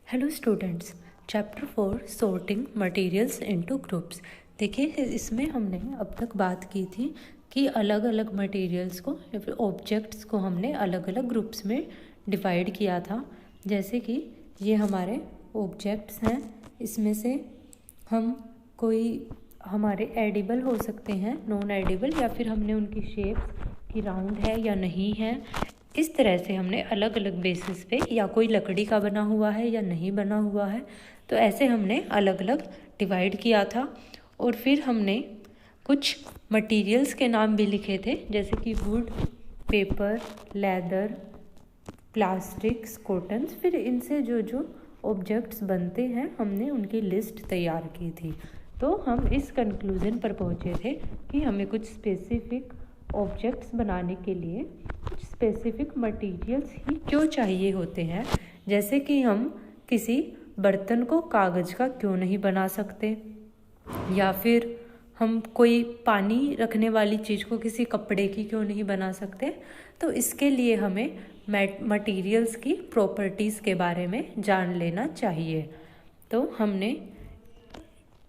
Hello students, chapter 4 sorting materials into groups. देखिए, इसमें हमने अब तक बात की थी कि अलग अलग मटेरियल्स को या फिर ऑब्जेक्ट्स को हमने अलग अलग ग्रुप्स में डिवाइड किया था। जैसे कि ये हमारे ऑब्जेक्ट्स हैं, इसमें से हम कोई हमारे एडिबल हो सकते हैं, नॉन एडिबल, या फिर हमने उनकी शेप्स कि राउंड है या नहीं है, इस तरह से हमने अलग अलग बेसिस पे, या कोई लकड़ी का बना हुआ है या नहीं बना हुआ है, तो ऐसे हमने अलग अलग डिवाइड किया था। और फिर हमने कुछ मटेरियल्स के नाम भी लिखे थे, जैसे कि would, paper, leather, plastics, cottons. फिर इनसे जो जो ऑब्जेक्ट्स बनते हैं हमने उनकी लिस्ट तैयार की थी। तो हम इस कंक्लूज़न पर पहुँचे थे कि हमें कुछ स्पेसिफिक ऑब्जेक्ट्स बनाने के लिए कुछ स्पेसिफिक मटेरियल्स ही क्यों चाहिए होते हैं। जैसे कि हम किसी बर्तन को कागज़ का क्यों नहीं बना सकते, या फिर हम कोई पानी रखने वाली चीज़ को किसी कपड़े की क्यों नहीं बना सकते। तो इसके लिए हमें मटेरियल्स की प्रॉपर्टीज़ के बारे में जान लेना चाहिए। तो हमने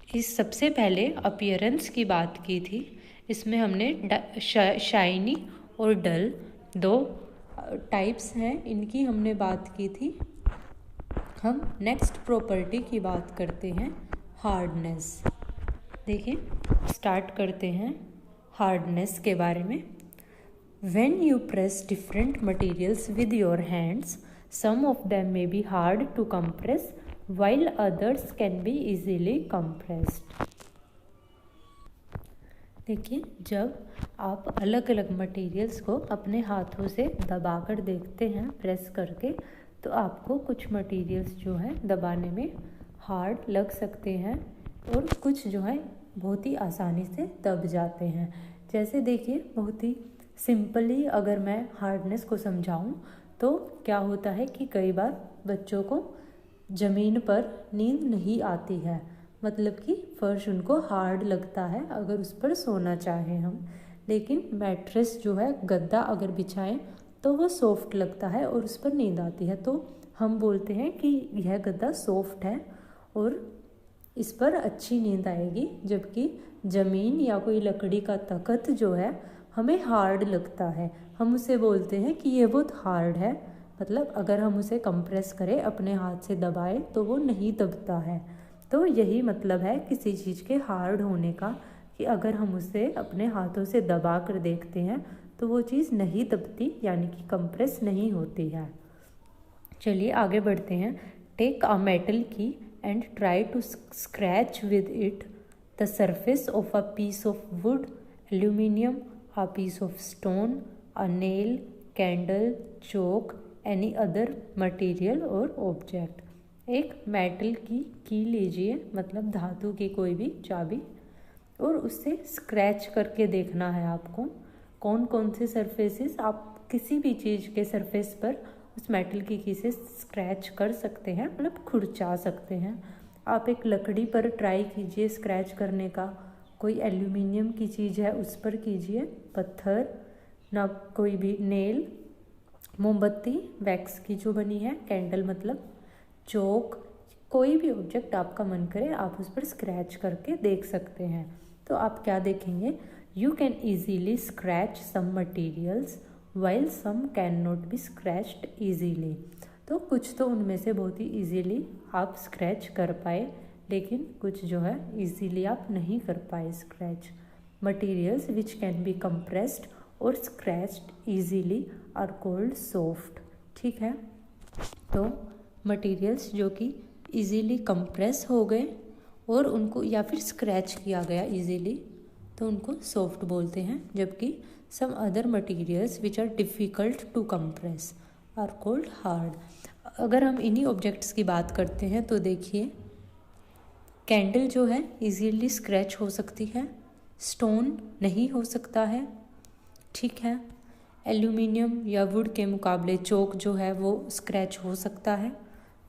इस सबसे पहले अपीयरेंस की बात की थी। इसमें हमने शाइनी और डल दो टाइप्स हैं, इनकी हमने बात की थी। हम नेक्स्ट प्रॉपर्टी की बात करते हैं, हार्डनेस। देखिए, स्टार्ट करते हैं हार्डनेस के बारे में। When you press different materials with your hands, some of them may be hard to compress, while others can be easily compressed. देखिए, जब आप अलग अलग मटेरियल्स को अपने हाथों से दबाकर देखते हैं, प्रेस करके, तो आपको कुछ मटेरियल्स जो है दबाने में हार्ड लग सकते हैं और कुछ जो है बहुत ही आसानी से दब जाते हैं। जैसे देखिए, बहुत ही सिंपली अगर मैं हार्डनेस को समझाऊं तो क्या होता है कि कई बार बच्चों को ज़मीन पर नींद नहीं आती है, मतलब कि फर्श उनको हार्ड लगता है अगर उस पर सोना चाहें हम। लेकिन मैट्रेस जो है, गद्दा अगर बिछाएं तो वो सॉफ्ट लगता है और उस पर नींद आती है। तो हम बोलते हैं कि यह गद्दा सॉफ्ट है और इस पर अच्छी नींद आएगी, जबकि ज़मीन या कोई लकड़ी का तख्त जो है हमें हार्ड लगता है। हम उसे बोलते हैं कि ये बहुत हार्ड है, मतलब अगर हम उसे कंप्रेस करें, अपने हाथ से दबाएं तो वो नहीं दबता है। तो यही मतलब है किसी चीज़ के हार्ड होने का, कि अगर हम उसे अपने हाथों से दबा कर देखते हैं तो वो चीज़ नहीं दबती, यानी कि कंप्रेस नहीं होती है। चलिए आगे बढ़ते हैं। Take a metal key and try to scratch with it the surface of a piece of wood, aluminium, a piece of stone, a nail, candle, chalk, any other material or object। एक metal की लीजिए, मतलब धातु की कोई भी चाबी, और उससे स्क्रैच करके देखना है आपको कौन कौन से सरफेसेस, आप किसी भी चीज़ के सरफेस पर उस मेटल की से स्क्रैच कर सकते हैं, मतलब खुरचा सकते हैं। आप एक लकड़ी पर ट्राई कीजिए स्क्रैच करने का, कोई एल्यूमिनियम की चीज़ है उस पर कीजिए, पत्थर ना, कोई भी नेल, मोमबत्ती वैक्स की जो बनी है, कैंडल मतलब, चौक, कोई भी ऑब्जेक्ट आपका मन करे आप उस पर स्क्रैच करके देख सकते हैं। तो आप क्या देखेंगे, you can easily scratch some materials while some can not be scratched easily. तो कुछ तो उनमें से बहुत ही ईजीली आप स्क्रैच कर पाए, लेकिन कुछ जो है इजीली आप नहीं कर पाए scratch. Materials which can be compressed और scratched easily are called soft. ठीक है, तो मटेरियल्स जो कि इजीली कंप्रेस हो गए और उनको या फिर स्क्रैच किया गया इजीली, तो उनको सॉफ्ट बोलते हैं, जबकि some other materials which are difficult to compress are called hard. अगर हम इन्हीं ऑब्जेक्ट्स की बात करते हैं तो देखिए, कैंडल जो है इजीली स्क्रैच हो सकती है, स्टोन नहीं हो सकता है। ठीक है, एल्यूमिनियम या वुड के मुकाबले चौक जो है वो स्क्रैच हो सकता है।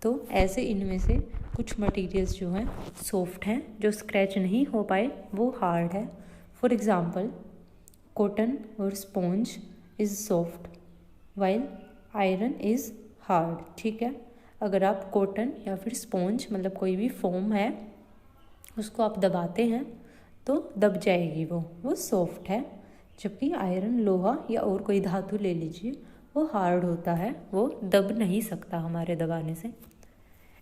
तो ऐसे इनमें से कुछ मटेरियल्स जो हैं सॉफ्ट हैं, जो स्क्रैच नहीं हो पाए वो हार्ड है। फॉर एग्ज़ाम्पल, कॉटन और sponge is soft while iron is hard. ठीक है, अगर आप कॉटन या फिर स्पॉन्ज मतलब कोई भी फोम है उसको आप दबाते हैं तो दब जाएगी, वो सॉफ्ट है। जबकि आयरन, लोहा या और कोई धातु ले लीजिए, वो हार्ड होता है, वो दब नहीं सकता हमारे दबाने से।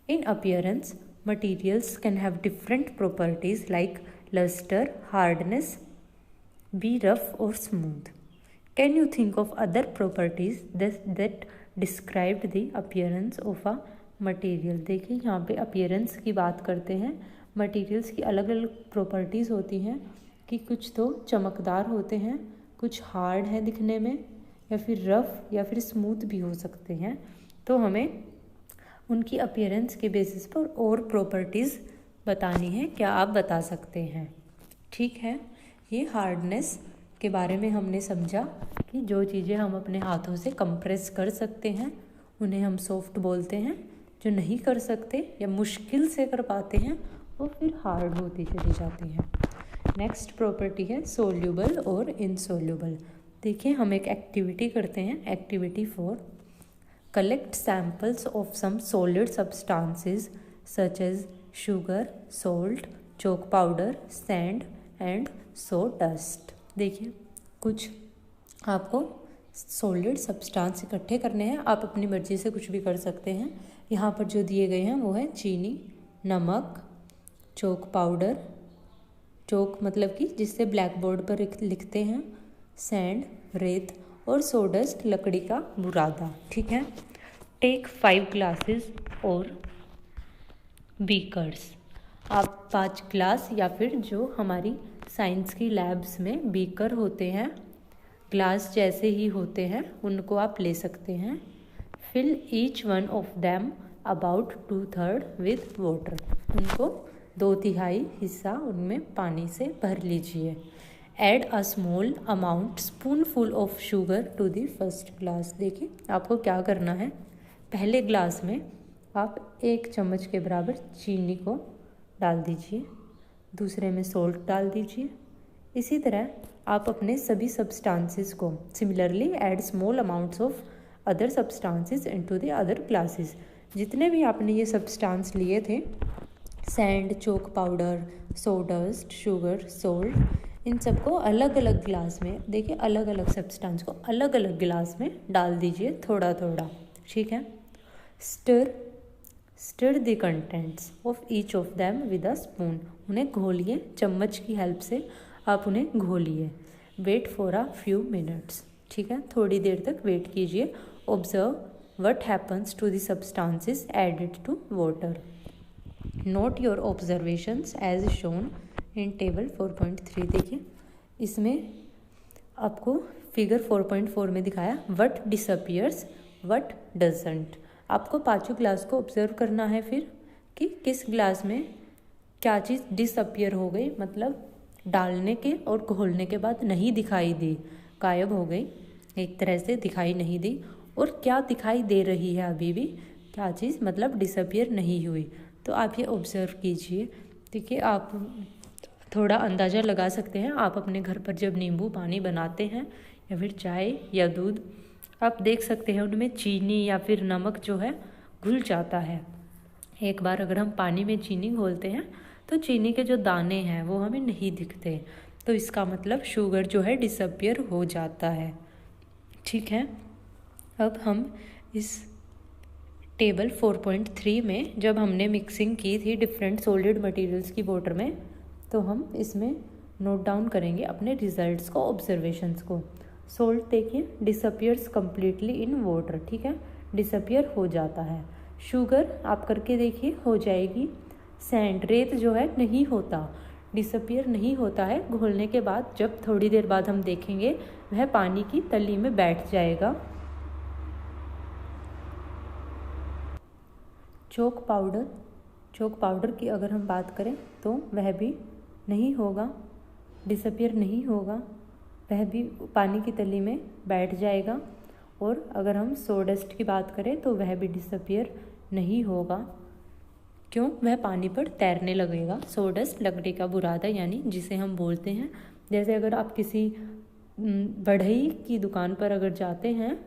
In appearance materials can have different properties like lustre, hardness, be rough और smooth. Can you think of other properties that described the appearance of a material. देखिए यहाँ पे अपीयरेंस की बात करते हैं। मटीरियल्स की अलग अलग प्रॉपर्टीज़ होती हैं कि कुछ तो चमकदार होते हैं, कुछ हार्ड है दिखने में, या फिर रफ़ या फिर स्मूथ भी हो सकते हैं। तो हमें उनकी अपीयरेंस के बेसिस पर और प्रॉपर्टीज़ बतानी है। क्या आप बता सकते हैं? ठीक है, ये हार्डनेस के बारे में हमने समझा कि जो चीज़ें हम अपने हाथों से कंप्रेस कर सकते हैं उन्हें हम सॉफ्ट बोलते हैं, जो नहीं कर सकते या मुश्किल से कर पाते हैं वो फिर हार्ड होती चली जाती हैं। नेक्स्ट प्रॉपर्टी है सोल्यूबल और इनसोल्यूबल। देखिए हम एक एक्टिविटी करते हैं, activity 4। Collect samples of some solid substances such as sugar, salt, chalk powder, sand and sawdust. देखिए कुछ आपको सॉलिड सब्सटेंस इकट्ठे करने हैं, आप अपनी मर्जी से कुछ भी कर सकते हैं। यहाँ पर जो दिए गए हैं वो है चीनी, नमक, चॉक पाउडर, चॉक मतलब कि जिससे ब्लैक बोर्ड पर लिखते हैं, सैंड रेत, और सोडस्ट लकड़ी का बुरादा। ठीक है। टेक 5 ग्लासेस और बीकर्स। आप 5 ग्लास या फिर जो हमारी साइंस की लैब्स में बीकर होते हैं, ग्लास जैसे ही होते हैं, उनको आप ले सकते हैं। Fill each one of them about 2/3 with water. उनको 2/3 हिस्सा उनमें पानी से भर लीजिए। Add a small amount spoonful of sugar to the first glass. देखिए आपको क्या करना है, पहले ग्लास में आप 1 चम्मच के बराबर चीनी को डाल दीजिए, दूसरे में सॉल्ट डाल दीजिए। इसी तरह आप अपने सभी सब्सटेंसेस को similarly add small amounts of other substances into the other glasses. जितने भी आपने ये सब्सटेंस लिए थे, sand, chalk powder, sawdust, sugar, salt, इन सबको अलग अलग ग्लास में, देखिए अलग अलग सब्सटेंस को अलग अलग गिलास में डाल दीजिए थोड़ा थोड़ा। ठीक है। Stir the contents of each of them with a spoon. उन्हें घोलिए, चम्मच की हेल्प से आप उन्हें घोलिए। Wait for a few minutes. ठीक है, थोड़ी देर तक वेट कीजिए। Observe what happens to the substances added to water. Note your observations as shown in table 4.3। देखिए इसमें आपको फिगर 4.4 में दिखाया व्हाट डिसअपियर्स व्हाट डजंट। आपको 5 ग्लास को ऑब्जर्व करना है फिर कि किस ग्लास में क्या चीज़ डिसअपियर हो गई, मतलब डालने के और घोलने के बाद नहीं दिखाई दी, गायब हो गई, एक तरह से दिखाई नहीं दी, और क्या दिखाई दे रही है अभी भी, क्या चीज़ मतलब डिसअपियर नहीं हुई। तो आप ये ऑब्ज़र्व कीजिए। देखिए आप थोड़ा अंदाज़ा लगा सकते हैं, आप अपने घर पर जब नींबू पानी बनाते हैं या फिर चाय या दूध, आप देख सकते हैं उनमें चीनी या फिर नमक जो है घुल जाता है। एक बार अगर हम पानी में चीनी घोलते हैं तो चीनी के जो दाने हैं वो हमें नहीं दिखते, तो इसका मतलब शुगर जो है डिसअपियर हो जाता है। ठीक है। अब हम इस टेबल 4.3 में जब हमने मिक्सिंग की थी डिफरेंट सॉलिड मटेरियल्स की वाटर में, तो हम इसमें नोट डाउन करेंगे अपने रिजल्ट्स को, ऑब्जर्वेशंस को। सोल्ट देखिए डिसअपियर्स कम्प्लीटली इन वाटर। ठीक है, डिसअपियर हो जाता है। शुगर आप करके देखिए हो जाएगी। सैंड रेत जो है नहीं होता, डिसअपियर नहीं होता है, घोलने के बाद जब थोड़ी देर बाद हम देखेंगे वह पानी की तली में बैठ जाएगा। चॉक पाउडर की अगर हम बात करें तो वह भी नहीं होगा, डिसअपियर नहीं होगा, वह भी पानी की तली में बैठ जाएगा। और अगर हम सोडस्ट की बात करें तो वह भी डिसअपियर नहीं होगा, क्यों, वह पानी पर तैरने लगेगा। सोडस्ट लकड़ी का बुरादा यानी जिसे हम बोलते हैं, जैसे अगर आप किसी बढ़ई की दुकान पर अगर जाते हैं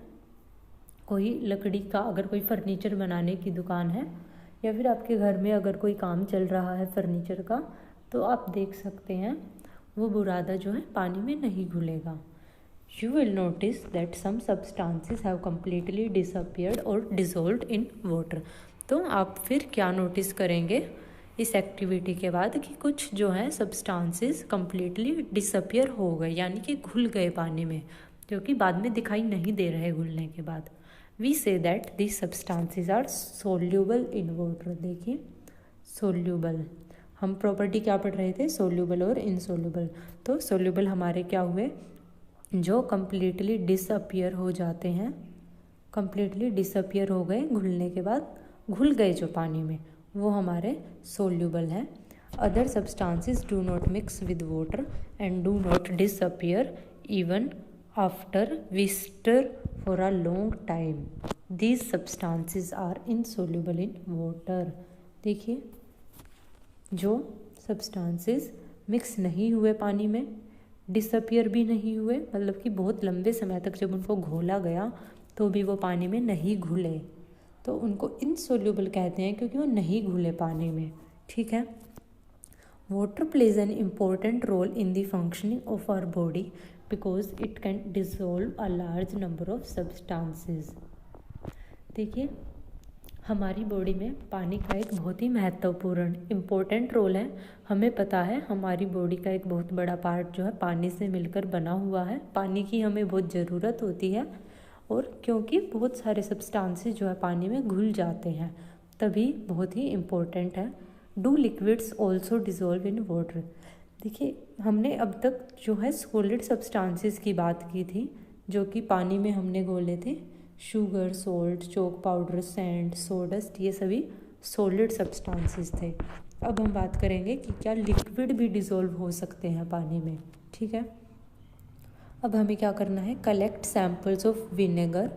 कोई लकड़ी का, अगर कोई फर्नीचर बनाने की दुकान है या फिर आपके घर में अगर कोई काम चल रहा है फर्नीचर का, तो आप देख सकते हैं वो बुरादा जो है पानी में नहीं घुलेगा। You will notice that some substances have completely disappeared or dissolved in water। तो आप फिर क्या नोटिस करेंगे इस एक्टिविटी के बाद कि कुछ जो है सब्सटेंसेस कम्प्लीटली डिसअपियर हो गए, यानी कि घुल गए पानी में, जो कि बाद में दिखाई नहीं दे रहे घुलने के बाद। We see that these substances are soluble in water। देखिए सोल्यूबल, हम प्रॉपर्टी क्या पढ़ रहे थे, सोल्यूबल और इनसोल्यूबल। तो सोल्यूबल हमारे क्या हुए, जो कम्प्लीटली डिसअपियर हो जाते हैं, कम्प्लीटली डिसअपियर हो गए घुलने के बाद, घुल गए जो पानी में, वो हमारे सोल्यूबल हैं। Other substances do not mix with water and do not disappear even after stirring for a long time. These substances are insoluble in water. देखिए जो सब्सटेंसेस मिक्स नहीं हुए पानी में, डिसअपियर भी नहीं हुए, मतलब कि बहुत लंबे समय तक जब उनको घोला गया तो भी वो पानी में नहीं घुले, तो उनको इनसोल्यूबल कहते हैं क्योंकि वो नहीं घुले पानी में। ठीक है। Water plays an important role in the functioning of our body because it can dissolve a large number of substances. देखिए हमारी बॉडी में पानी का एक बहुत ही महत्वपूर्ण इम्पोर्टेंट रोल है। हमें पता है हमारी बॉडी का एक बहुत बड़ा पार्ट जो है पानी से मिलकर बना हुआ है। पानी की हमें बहुत ज़रूरत होती है, और क्योंकि बहुत सारे सब्सटेंसेस जो है पानी में घुल जाते हैं, तभी बहुत ही इम्पोर्टेंट है। Do liquids also dissolve in water. देखिए हमने अब तक जो है सॉलिड सब्सटेंसेस की बात की थी, जो कि पानी में हमने घोले थे। शुगर, सोल्ट, चोक पाउडर, सैंड, सोडस्ट, ये सभी सॉलिड सब्सटेंसेस थे। अब हम बात करेंगे कि क्या लिक्विड भी डिज़ोल्व हो सकते हैं पानी में। ठीक है। अब हमें क्या करना है, collect samples of vinegar,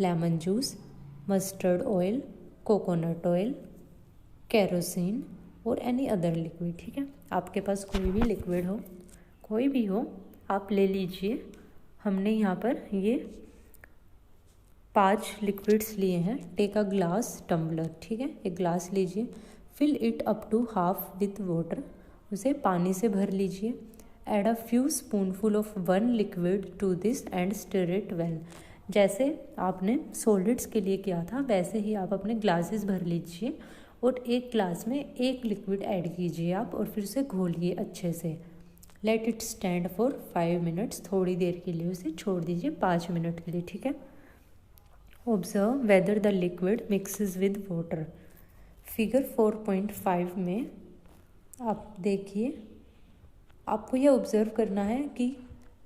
lemon juice, mustard oil, coconut oil, kerosene और एनी अदर लिक्विड। ठीक है, आपके पास कोई भी लिक्विड हो, कोई भी हो, आप ले लीजिए। हमने यहाँ पर ये 5 लिक्विड्स लिए हैं। Take a glass tumbler. ठीक है, एक ग्लास लीजिए, fill it up to half with water, उसे पानी से भर लीजिए। Add a few spoonful of one liquid to this and stir it well. जैसे आपने सॉलिड्स के लिए किया था वैसे ही आप अपने ग्लासेस भर लीजिए और एक ग्लास में एक लिक्विड ऐड कीजिए आप, और फिर उसे घोलिए अच्छे से। Let it stand for 5 minutes. थोड़ी देर के लिए उसे छोड़ दीजिए, 5 मिनट के लिए। ठीक है। Observe whether the liquid mixes with water. Figure 4.5 में आप देखिए, आपको यह ऑब्जर्व करना है कि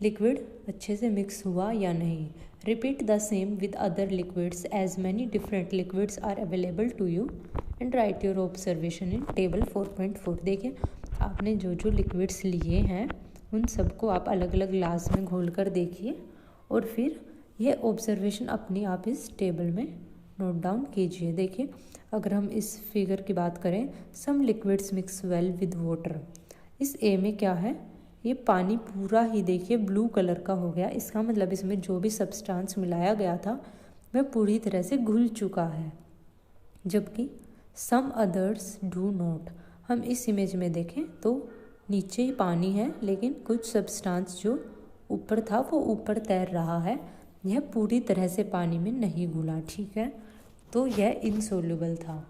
लिक्विड अच्छे से मिक्स हुआ या नहीं। Repeat the same with other liquids as many different liquids are available to you and write your observation in table 4.4। देखिए आपने जो जो लिक्विड्स लिए हैं उन सबको आप अलग अलग ग्लास में घोल कर देखिए, और फिर यह ऑब्जर्वेशन अपने आप इस टेबल में नोट डाउन कीजिए। देखिए अगर हम इस फिगर की बात करें, some liquids mix well with water, इस ए में क्या है, ये पानी पूरा ही देखिए ब्लू कलर का हो गया। इसका मतलब इसमें जो भी सब्सटेंस मिलाया गया था वह पूरी तरह से घुल चुका है, जबकि सम अदर्स डू नॉट। हम इस इमेज में देखें तो नीचे ही पानी है, लेकिन कुछ सब्सटेंस जो ऊपर था वो ऊपर तैर रहा है, यह पूरी तरह से पानी में नहीं घुला। ठीक है, तो यह इनसोल्यूबल था।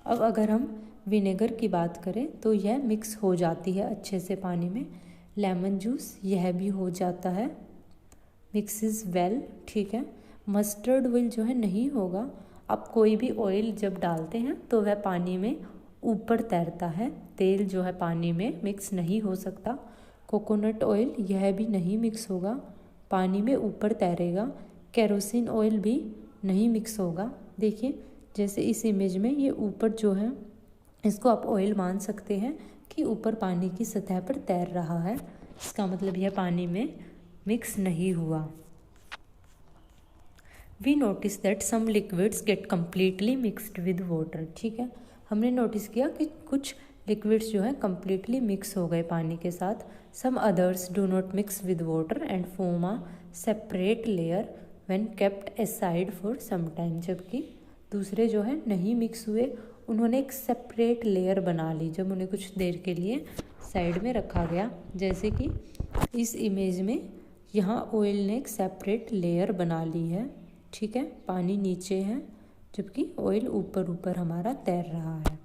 अब अगर हम विनेगर की बात करें तो यह मिक्स हो जाती है अच्छे से पानी में। लेमन जूस यह भी हो जाता है, मिक्सेस वेल। ठीक है, मस्टर्ड ऑयल जो है नहीं होगा। आप कोई भी ऑयल जब डालते हैं तो वह पानी में ऊपर तैरता है, तेल जो है पानी में मिक्स नहीं हो सकता। कोकोनट ऑयल यह भी नहीं मिक्स होगा, पानी में ऊपर तैरेगा। केरोसिन ऑयल भी नहीं मिक्स होगा। देखिए जैसे इस इमेज में ये ऊपर जो है, इसको आप ऑयल मान सकते हैं कि ऊपर पानी की सतह पर तैर रहा है, इसका मतलब यह पानी में मिक्स नहीं हुआ। We notice that some liquids get completely mixed with water. ठीक है, हमने नोटिस किया कि कुछ लिक्विड्स जो है कम्प्लीटली मिक्स हो गए पानी के साथ। Some others do not mix with water and form a separate layer when kept aside for some time, जबकि दूसरे जो है नहीं मिक्स हुए, उन्होंने एक सेपरेट लेयर बना ली जब उन्हें कुछ देर के लिए साइड में रखा गया। जैसे कि इस इमेज में यहाँ ऑयल ने एक सेपरेट लेयर बना ली है, ठीक है, पानी नीचे है जबकि ऑयल ऊपर ऊपर हमारा तैर रहा है।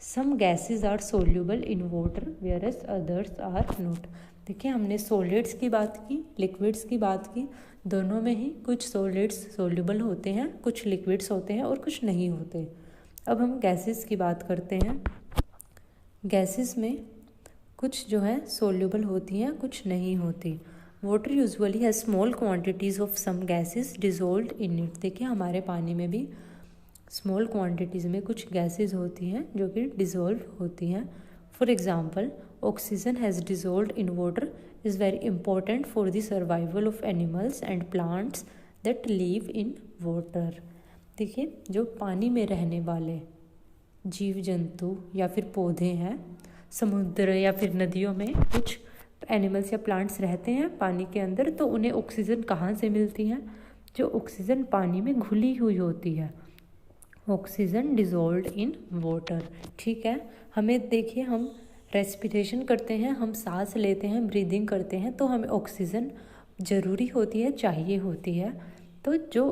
Some gases are soluble in water whereas others are not. देखिए हमने सॉलिड्स की बात की, लिक्विड्स की बात की, दोनों में ही कुछ सॉलिड्स सोल्यूबल होते हैं, कुछ लिक्विड्स होते हैं और कुछ नहीं होते। अब हम गैसेस की बात करते हैं। गैसेस में कुछ जो है सोल्यूबल होती हैं, कुछ नहीं होती। Water usually has small quantities of some gases dissolved in it. देखिए हमारे पानी में भी स्मॉल क्वांटिटीज़ में कुछ गैसेस होती हैं जो कि डिज़ोल्व होती हैं। For example oxygen has dissolved in water is very important for the survival of animals and plants that live in water. देखिए जो पानी में रहने वाले जीव जंतु या फिर पौधे हैं, समुद्र या फिर नदियों में कुछ एनिमल्स या प्लांट्स रहते हैं पानी के अंदर, तो उन्हें ऑक्सीजन कहाँ से मिलती है? जो ऑक्सीजन पानी में घुली हुई होती है, ऑक्सीजन डिजोल्व्ड इन वाटर, ठीक है। हमें देखिए हम रेस्पिरेशन करते हैं, हम सांस लेते हैं, ब्रीदिंग करते हैं, तो हमें ऑक्सीजन ज़रूरी होती है, चाहिए होती है। तो जो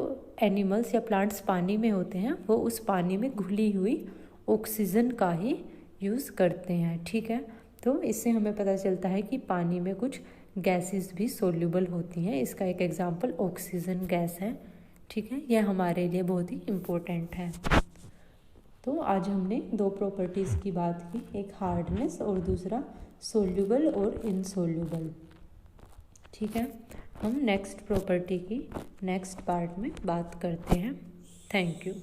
एनिमल्स या प्लांट्स पानी में होते हैं वो उस पानी में घुली हुई ऑक्सीजन का ही यूज़ करते हैं, ठीक है। तो इससे हमें पता चलता है कि पानी में कुछ गैसेस भी सोल्यूबल होती हैं। इसका एक एग्जांपल ऑक्सीजन गैस है, ठीक है। यह हमारे लिए बहुत ही इम्पोर्टेंट है। तो आज हमने दो प्रॉपर्टीज़ की बात की, एक हार्डनेस और दूसरा सोल्यूबल और इनसोल्यूबल, ठीक है। हम नेक्स्ट प्रॉपर्टी की नेक्स्ट पार्ट में बात करते हैं। Thank you.